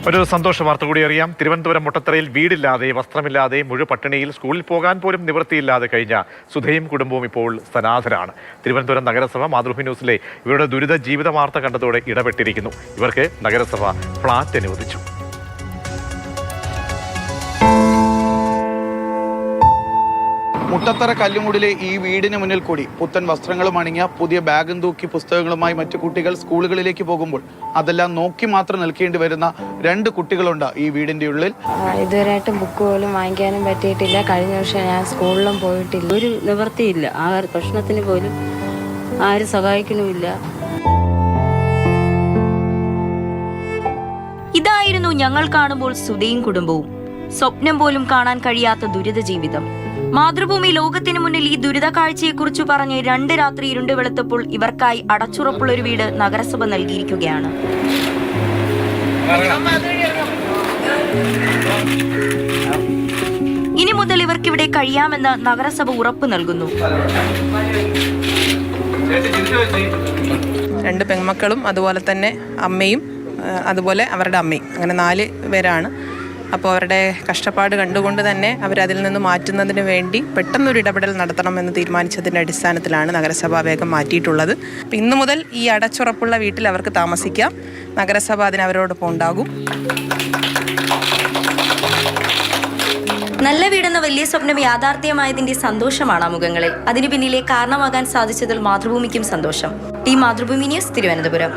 ഒരു സന്തോഷ വാർത്ത കൂടി അറിയാം. തിരുവനന്തപുരം മുട്ടത്തറയിൽ വീടില്ലാതെ, വസ്ത്രമില്ലാതെ, മുഴുപട്ടിണിയിൽ സ്കൂളിൽ പോകാൻ പോലും നിവൃത്തിയില്ലാതെ കഴിഞ്ഞ സുധയും കുടുംബവും ഇപ്പോൾ സനാഥരാണ്. തിരുവനന്തപുരം നഗരസഭ മാതൃഭൂമി ന്യൂസിലെ ഇവരുടെ ദുരിത ജീവിത വാർത്ത കണ്ടതോടെ ഇടപെട്ടിരിക്കുന്നു. ഇവർക്ക് നഗരസഭ ഫ്ളാറ്റ് അനുവദിച്ചു. മുട്ടത്തറ കല്ലുമുടിലെ ഈ വീടിന് മുന്നിൽ കൂടി പുത്തൻ വസ്ത്രങ്ങളും അണിഞ്ഞ പുതിയ ബാഗും തൂക്കി പുസ്തകങ്ങളുമായി മറ്റു കുട്ടികൾ സ്കൂളുകളിലേക്ക് പോകുമ്പോൾ അതെല്ലാം നോക്കി മാത്രം നിൽക്കേണ്ടി വരുന്ന 2 കുട്ടികളുണ്ട് ഈ വീടിന്റെ ഉള്ളിൽ. ഇതുവരെയായിട്ടും ബുക്ക് പോലും വാങ്ങിക്കാനും പറ്റിയിട്ടില്ല. കഴിഞ്ഞ വർഷം ഞാൻ സ്കൂളിലും പോയിട്ടില്ല. ഒരു നിവൃത്തിയില്ല. ഭക്ഷണത്തിന് പോലും ആരും സഹായിക്കണമില്ല. ഇതായിരുന്നു ഞങ്ങൾ കാണുമ്പോൾ സുധയും കുടുംബവും. സ്വപ്നം പോലും കാണാൻ കഴിയാത്ത ദുരിത ജീവിതം. മാതൃഭൂമി ലോകത്തിന് മുന്നിൽ ഈ ദുരിത കാഴ്ചയെക്കുറിച്ച് പറഞ്ഞ് 2 രാത്രി ഇരുണ്ട് വെളുത്തപ്പോൾ ഇവർക്കായി അടച്ചുറപ്പുള്ളൊരു വീട് നഗരസഭ നൽകിയിരിക്കുകയാണ്. ഇനി മുതൽ ഇവർക്കിവിടെ കഴിയാമെന്ന് നഗരസഭ ഉറപ്പു നൽകുന്നു. 2 പെൺമക്കളും അതുപോലെ തന്നെ അമ്മയും അതുപോലെ അവരുടെ അമ്മയും, അങ്ങനെ 4 പേരാണ്. അപ്പോൾ അവരുടെ കഷ്ടപ്പാട് കണ്ടുകൊണ്ട് തന്നെ അവരതിൽ നിന്ന് മാറ്റുന്നതിന് വേണ്ടി പെട്ടെന്നൊരു ഇടപെടൽ നടത്തണമെന്ന് തീരുമാനിച്ചതിൻ്റെ അടിസ്ഥാനത്തിലാണ് നഗരസഭ വേഗം മാറ്റിയിട്ടുള്ളത്. അപ്പോൾ ഇന്നു മുതൽ ഈ അടച്ചുറപ്പുള്ള വീട്ടിൽ അവർക്ക് താമസിക്കാം. നഗരസഭ അതിന് അവരോടൊപ്പം ഉണ്ടാകും. നല്ല വീടെന്ന വലിയ സ്വപ്നം യാഥാർത്ഥ്യമായതിന്റെ സന്തോഷമാണ് ആ മുഖങ്ങളിൽ. അതിനു പിന്നിലെ കാരണമാകാൻ സാധിച്ചതിൽ മാതൃഭൂമിക്കും സന്തോഷം. Team Mathrubhumi news, Thiruvananthapuram.